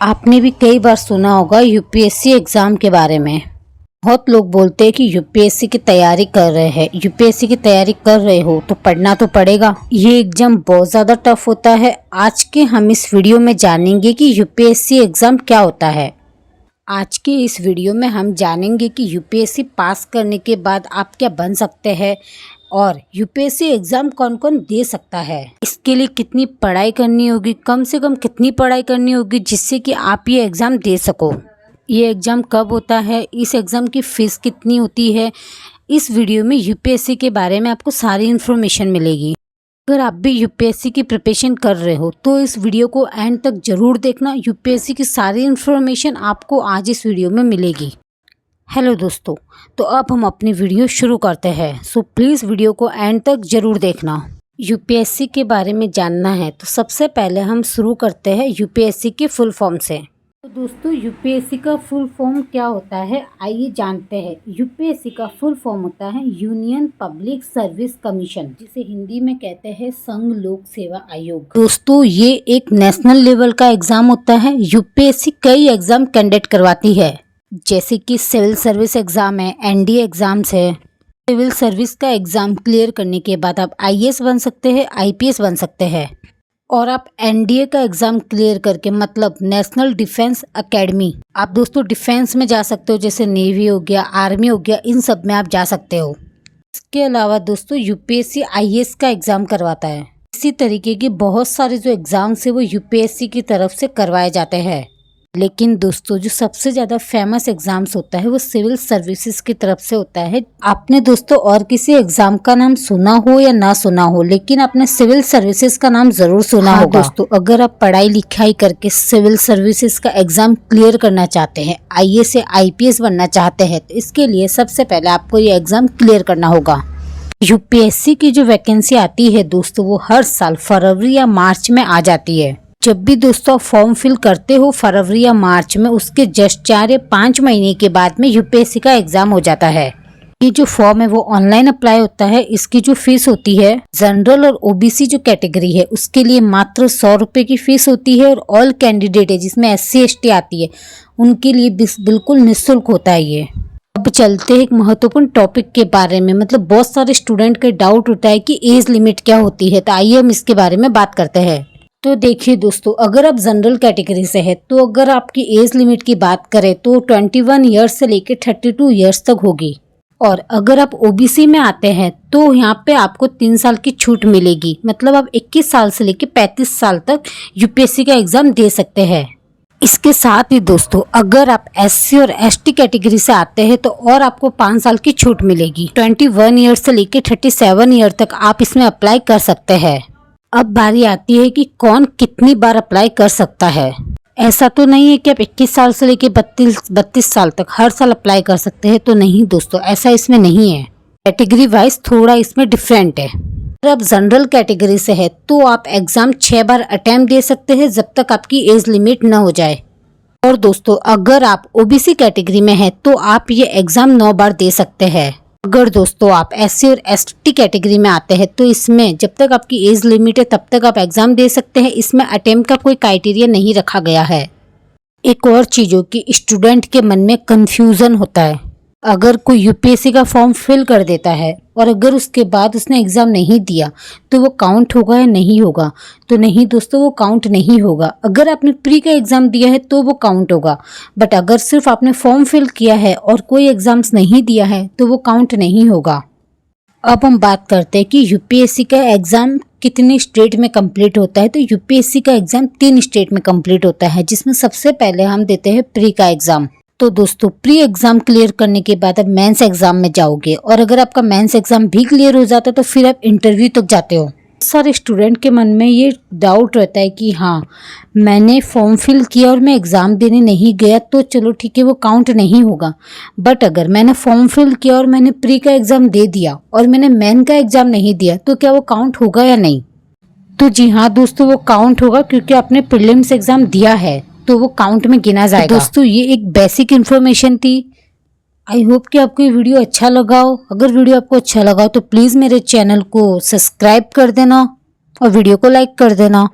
आपने भी कई बार सुना होगा यूपीएससी एग्ज़ाम के बारे में। बहुत लोग बोलते हैं कि यूपीएससी की तैयारी कर रहे हैं। यूपीएससी की तैयारी कर रहे हो तो पढ़ना तो पड़ेगा। ये एग्ज़ाम बहुत ज़्यादा टफ होता है। आज के हम इस वीडियो में जानेंगे कि यूपीएससी एग्ज़ाम क्या होता है। आज के इस वीडियो में हम जानेंगे कि यूपीएससी पास करने के बाद आप क्या बन सकते हैं और यूपीएससी एग्ज़ाम कौन कौन दे सकता है। इसके लिए कितनी पढ़ाई करनी होगी, कम से कम कितनी पढ़ाई करनी होगी जिससे कि आप ये एग्ज़ाम दे सको। ये एग्ज़ाम कब होता है, इस एग्ज़ाम की फ़ीस कितनी होती है। इस वीडियो में यूपीएससी के बारे में आपको सारी इन्फॉर्मेशन मिलेगी। अगर आप भी यूपीएससी की प्रिपरेशन कर रहे हो तो इस वीडियो को एंड तक ज़रूर देखना। यूपीएससी की सारी इन्फॉर्मेशन आपको आज इस वीडियो में मिलेगी। हेलो दोस्तों, तो अब हम अपनी वीडियो शुरू करते हैं। सो प्लीज़ वीडियो को एंड तक ज़रूर देखना। यूपीएससी के बारे में जानना है तो सबसे पहले हम शुरू करते हैं यूपीएससी की फुल फॉर्म से। तो दोस्तों, यूपीएससी का फुल फॉर्म क्या होता है, आइए जानते हैं। यूपीएससी का फुल फॉर्म होता है यूनियन पब्लिक सर्विस कमीशन, जिसे हिंदी में कहते हैं संघ लोक सेवा आयोग। दोस्तों, ये एक नेशनल लेवल का एग्जाम होता है। यूपीएससी कई एग्जाम कंडक्ट करवाती है, जैसे कि सिविल सर्विस एग्जाम है, एनडीए एग्जाम्स है। सिविल सर्विस का एग्जाम क्लियर करने के बाद आप आईएएस बन सकते हैं, आईपीएस बन सकते हैं। और आप एनडीए का एग्ज़ाम क्लियर करके, मतलब नेशनल डिफेंस एकेडमी, आप दोस्तों डिफेंस में जा सकते हो, जैसे नेवी हो गया, आर्मी हो गया, इन सब में आप जा सकते हो। इसके अलावा दोस्तों यूपीएससी आईएएस का एग्ज़ाम करवाता है। इसी तरीके के बहुत सारे जो एग्ज़ाम्स है वो यूपीएससी की तरफ से करवाए जाते हैं। लेकिन दोस्तों, जो सबसे ज़्यादा फेमस एग्ज़ाम्स होता है वो सिविल सर्विसेज की तरफ से होता है। आपने दोस्तों और किसी एग्ज़ाम का नाम सुना हो या ना सुना हो, लेकिन आपने सिविल सर्विसेज का नाम ज़रूर सुना होगा। दोस्तों, अगर आप पढ़ाई लिखाई करके सिविल सर्विसेज का एग्ज़ाम क्लियर करना चाहते हैं, आईएएस से आईपीएस बनना चाहते हैं, तो इसके लिए सबसे पहले आपको ये एग्ज़ाम क्लियर करना होगा। यूपीएससी की जो वैकेंसी आती है दोस्तों, वो हर साल फरवरी या मार्च में आ जाती है। जब भी दोस्तों आप फॉर्म फिल करते हो फरवरी या मार्च में, उसके जस्ट 4 या 5 महीने के बाद में यूपीएससी का एग्जाम हो जाता है। ये जो फॉर्म है वो ऑनलाइन अप्लाई होता है। इसकी जो फीस होती है, जनरल और ओबीसी जो कैटेगरी है उसके लिए मात्र 100 रुपये की फीस होती है। और ऑल कैंडिडेट है, जिसमें SC ST आती है, उनके लिए बिल्कुल निःशुल्क होता है ये। अब चलते हैं एक महत्वपूर्ण टॉपिक के बारे में। मतलब बहुत सारे स्टूडेंट का डाउट होता है कि एज लिमिट क्या होती है, तो आइए हम इसके बारे में बात करते हैं। तो देखिए दोस्तों, अगर आप जनरल कैटेगरी से है तो अगर आपकी एज लिमिट की बात करें तो 21 ईयर्स से लेकर 32 ईयर्स तक होगी। और अगर आप ओबीसी में आते हैं तो यहाँ पे आपको 3 साल की छूट मिलेगी। मतलब आप 21 साल से लेकर 35 साल तक यूपीएससी का एग्जाम दे सकते हैं। इसके साथ ही दोस्तों, अगर आप SC और ST कैटेगरी से आते हैं तो और आपको 5 साल की छूट मिलेगी। 21 ईयर से लेकर 37 ईयर तक आप इसमें अप्लाई कर सकते हैं। अब बारी आती है कि कौन कितनी बार अप्लाई कर सकता है। ऐसा तो नहीं है कि आप 21 साल से लेकर 32 साल तक हर साल अप्लाई कर सकते हैं, तो नहीं दोस्तों, ऐसा इसमें नहीं है। कैटेगरी वाइज थोड़ा इसमें डिफरेंट है। अगर आप जनरल कैटेगरी से है तो आप एग्जाम 6 बार अटेम्प्ट दे सकते हैं, जब तक आपकी एज लिमिट न हो जाए। और दोस्तों, अगर आप ओबीसी कैटेगरी में है तो आप ये एग्जाम 9 बार दे सकते हैं। अगर दोस्तों आप SC और ST कैटेगरी में आते हैं तो इसमें जब तक आपकी एज लिमिट है तब तक आप एग्जाम दे सकते हैं। इसमें अटेम्प्ट का कोई क्राइटेरिया नहीं रखा गया है। एक और चीज़ों की स्टूडेंट के मन में कंफ्यूजन होता है। अगर कोई यूपीएससी का फॉर्म फिल कर देता है और अगर उसके बाद उसने एग्ज़ाम नहीं दिया तो वो काउंट होगा या नहीं होगा, तो नहीं दोस्तों, वो काउंट नहीं होगा। अगर आपने प्री का एग्ज़ाम दिया है तो वो काउंट होगा, बट अगर सिर्फ आपने फॉर्म फिल किया है और कोई एग्ज़ाम्स नहीं दिया है तो वो काउंट नहीं होगा। अब हम बात करते हैं कि यूपीएससी का एग्ज़ाम कितने स्टेट में कंप्लीट होता है। तो यूपीएससी का एग्ज़ाम 3 स्टेट में कंप्लीट होता है, जिसमें सबसे पहले हम देते हैं प्री का एग्ज़ाम। तो दोस्तों, प्री एग्जाम क्लियर करने के बाद आप मेंस एग्जाम में जाओगे, और अगर आपका मेंस एग्जाम भी क्लियर हो जाता है तो फिर आप इंटरव्यू तक जाते हो। सारे स्टूडेंट के मन में ये डाउट रहता है कि हाँ, मैंने फॉर्म फिल किया और मैं एग्ज़ाम देने नहीं गया तो चलो ठीक है, वो काउंट नहीं होगा। बट अगर मैंने फॉर्म फिल किया और मैंने प्री का एग्ज़ाम दे दिया और मैंने मेन का एग्ज़ाम नहीं दिया, तो क्या वो काउंट होगा या नहीं? तो जी हाँ दोस्तों, वो काउंट होगा, क्योंकि आपने प्रीलिम्स एग्ज़ाम दिया है तो वो काउंट में गिना जाएगा। दोस्तों, ये एक बेसिक इन्फॉर्मेशन थी। आई होप कि आपको ये वीडियो अच्छा लगा हो। अगर वीडियो आपको अच्छा लगा हो तो प्लीज़ मेरे चैनल को सब्सक्राइब कर देना और वीडियो को लाइक कर देना।